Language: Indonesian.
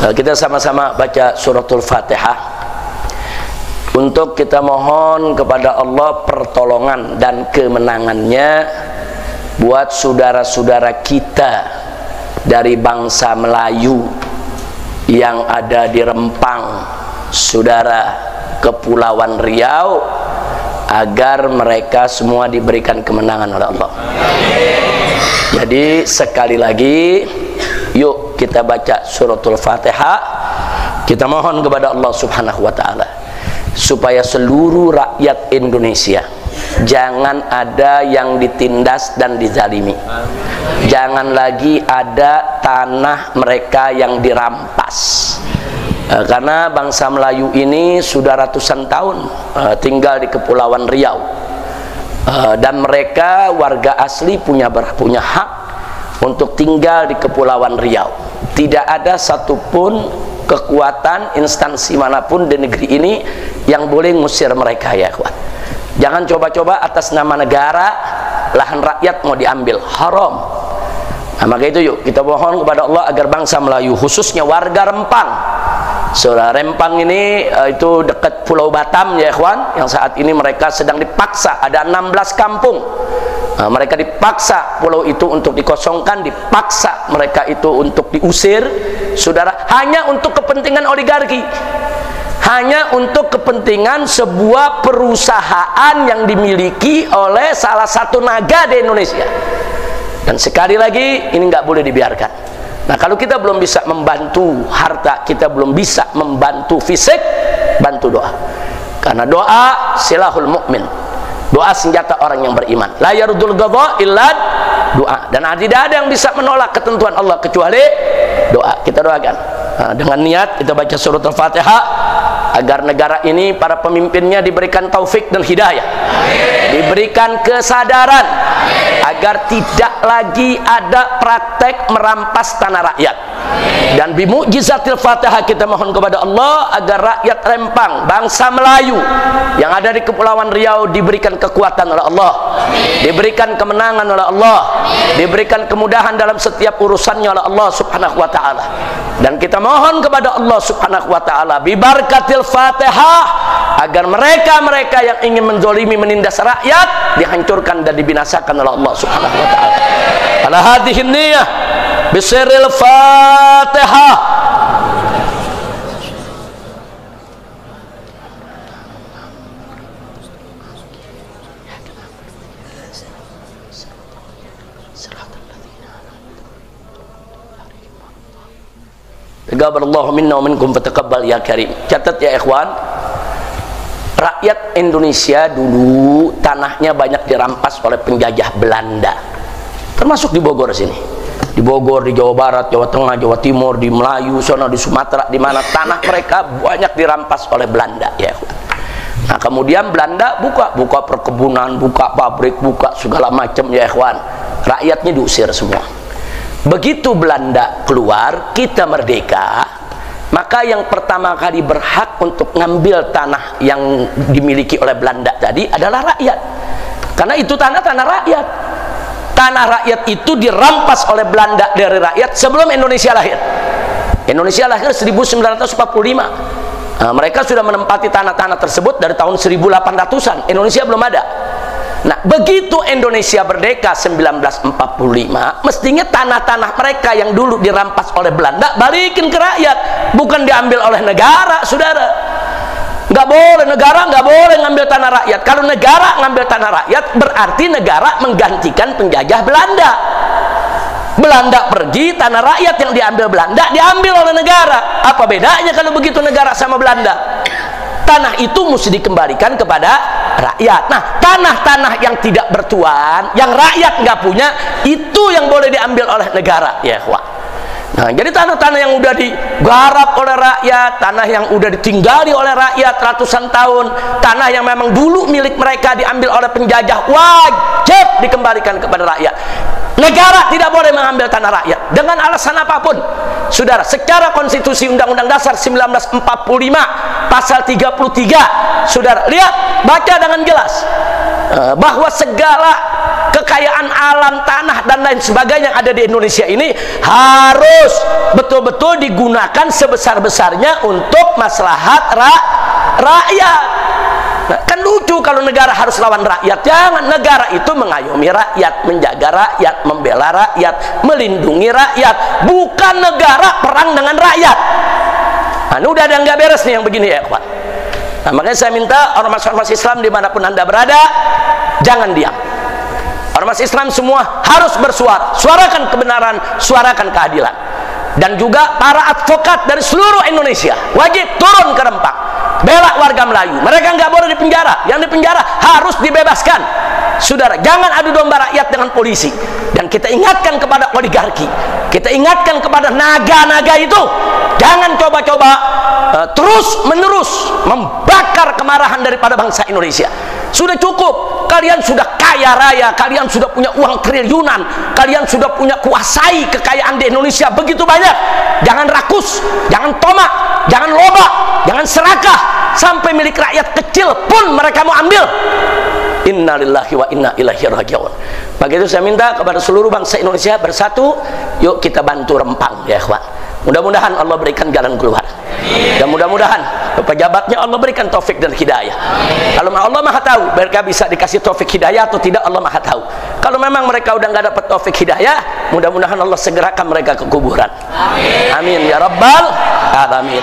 Kita sama-sama baca suratul Fatihah untuk kita mohon kepada Allah pertolongan dan kemenangannya buat saudara-saudara kita dari bangsa Melayu yang ada di Rempang, saudara Kepulauan Riau, agar mereka semua diberikan kemenangan oleh Allah. Jadi sekali lagi, yuk kita baca suratul Fatihah, kita mohon kepada Allah Subhanahu wa ta'ala supaya seluruh rakyat Indonesia jangan ada yang ditindas dan dizalimi. Jangan lagi ada tanah mereka yang dirampas. Karena bangsa Melayu ini sudah ratusan tahun tinggal di Kepulauan Riau, dan mereka warga asli punya hak untuk tinggal di Kepulauan Riau. Tidak ada satupun kekuatan instansi manapun di negeri ini yang boleh ngusir mereka, ya kawan. Jangan coba-coba atas nama negara lahan rakyat mau diambil, haram. Nah, maka itu yuk kita mohon kepada Allah agar bangsa Melayu, khususnya warga Rempang. Saudara, Rempang ini itu dekat Pulau Batam, ya ikhwan, yang saat ini mereka sedang dipaksa, ada 16 kampung. Mereka dipaksa pulau itu untuk dikosongkan, dipaksa mereka itu untuk diusir, saudara, hanya untuk kepentingan oligarki, hanya untuk kepentingan sebuah perusahaan yang dimiliki oleh salah satu naga di Indonesia. Dan sekali lagi, ini nggak boleh dibiarkan. Nah, kalau kita belum bisa membantu harta, kita belum bisa membantu fisik, bantu doa. Karena doa silahul mukmin. Doa senjata orang yang beriman. La yarudul ghadha illa doa. Dan tidak ada yang bisa menolak ketentuan Allah kecuali doa. Kita doakan. Nah, dengan niat kita baca surat Al-Fatihah agar negara ini para pemimpinnya diberikan taufik dan hidayah. Diberikan kesadaran agar tidak lagi ada praktek merampas tanah rakyat. Dan bimu'jizatil Fatihah kita mohon kepada Allah agar rakyat Rempang, bangsa Melayu yang ada di Kepulauan Riau diberikan kekuatan oleh Allah, diberikan kemenangan oleh Allah, diberikan kemudahan dalam setiap urusannya oleh Allah Subhanahu wa ta'ala. Dan kita mohon kepada Allah Subhanahu wa ta'ala bibarakatil Fatihah agar mereka-mereka yang ingin menzalimi, menindas rakyat dihancurkan dan dibinasakan oleh Allah Subhanahu wa ta'ala. Ala hadhihi niyyah bisirril Fatihah. Taqabbalallahu minna wa minkum fataqabbal ya karim. Catat ya ikhwan, rakyat Indonesia dulu tanahnya banyak dirampas oleh penjajah Belanda, termasuk di Bogor sini, di Bogor, di Jawa Barat, Jawa Tengah, Jawa Timur, di Melayu, sana di Sumatera, di mana tanah mereka banyak dirampas oleh Belanda, ya. Nah, kemudian Belanda buka perkebunan, buka pabrik, buka segala macam, ya ikhwan. Rakyatnya diusir semua. Begitu Belanda keluar, kita merdeka, maka yang pertama kali berhak untuk ngambil tanah yang dimiliki oleh Belanda tadi adalah rakyat. Karena itu tanah rakyat. Tanah rakyat itu dirampas oleh Belanda dari rakyat sebelum Indonesia lahir. Indonesia lahir 1945. Nah, mereka sudah menempati tanah-tanah tersebut dari tahun 1800-an. Indonesia belum ada. Nah, begitu Indonesia merdeka 1945, mestinya tanah-tanah mereka yang dulu dirampas oleh Belanda balikin ke rakyat, bukan diambil oleh negara, saudara. Nggak boleh, negara nggak boleh ngambil tanah rakyat. Kalau negara ngambil tanah rakyat, berarti negara menggantikan penjajah Belanda. Belanda pergi, tanah rakyat yang diambil Belanda diambil oleh negara. Apa bedanya kalau begitu negara sama Belanda? Tanah itu mesti dikembalikan kepada rakyat. Nah, tanah-tanah yang tidak bertuan, yang rakyat nggak punya, itu yang boleh diambil oleh negara, ya wah. Nah, jadi tanah-tanah yang udah digarap oleh rakyat, tanah yang udah ditinggali oleh rakyat ratusan tahun, tanah yang memang dulu milik mereka diambil oleh penjajah, wajib dikembalikan kepada rakyat. Negara tidak boleh mengambil tanah rakyat dengan alasan apapun. Saudara, secara konstitusi Undang-Undang Dasar 1945 pasal 33, saudara lihat, baca dengan jelas bahwa segala kekayaan alam, tanah dan lain sebagainya yang ada di Indonesia ini harus betul-betul digunakan sebesar-besarnya untuk maslahat rakyat. Nah, kan lucu kalau negara harus lawan rakyat. Jangan. Negara itu mengayomi rakyat, menjaga rakyat, membela rakyat, melindungi rakyat, bukan negara perang dengan rakyat. Nah, ini udah ada nggak beres nih yang begini ya, kawan. Nah, makanya saya minta ormas-ormas Islam dimanapun anda berada, jangan diam. Ormas Islam semua harus bersuara, suarakan kebenaran, suarakan keadilan. Dan juga para advokat dari seluruh Indonesia wajib turun ke Rempang, bela warga Melayu. Mereka nggak boleh dipenjara, yang dipenjara harus dibebaskan. Saudara, jangan adu domba rakyat dengan polisi. Dan kita ingatkan kepada oligarki, kita ingatkan kepada naga-naga itu, jangan coba-coba terus menerus membakar kemarahan daripada bangsa Indonesia. Sudah cukup, kalian sudah kaya raya, kalian sudah punya uang triliunan, kalian sudah punya kuasai kekayaan di Indonesia begitu banyak. Jangan rakus, jangan tomak, jangan loba, jangan serakah, sampai milik rakyat kecil pun mereka mau ambil. Innalillahi wa inna ilaihi raji'un. Maka itu saya minta kepada seluruh bangsa Indonesia bersatu, yuk kita bantu Rempang ya ikhwan. Mudah-mudahan Allah berikan jalan keluar. Dan mudah-mudahan pejabatnya Allah berikan taufik dan hidayah. Kalau Allah Maha tahu mereka bisa dikasih taufik hidayah atau tidak, Allah Maha tahu. Kalau memang mereka udah nggak dapat taufik hidayah, mudah-mudahan Allah segerakan mereka ke kuburan. Amin ya rabbal alamin.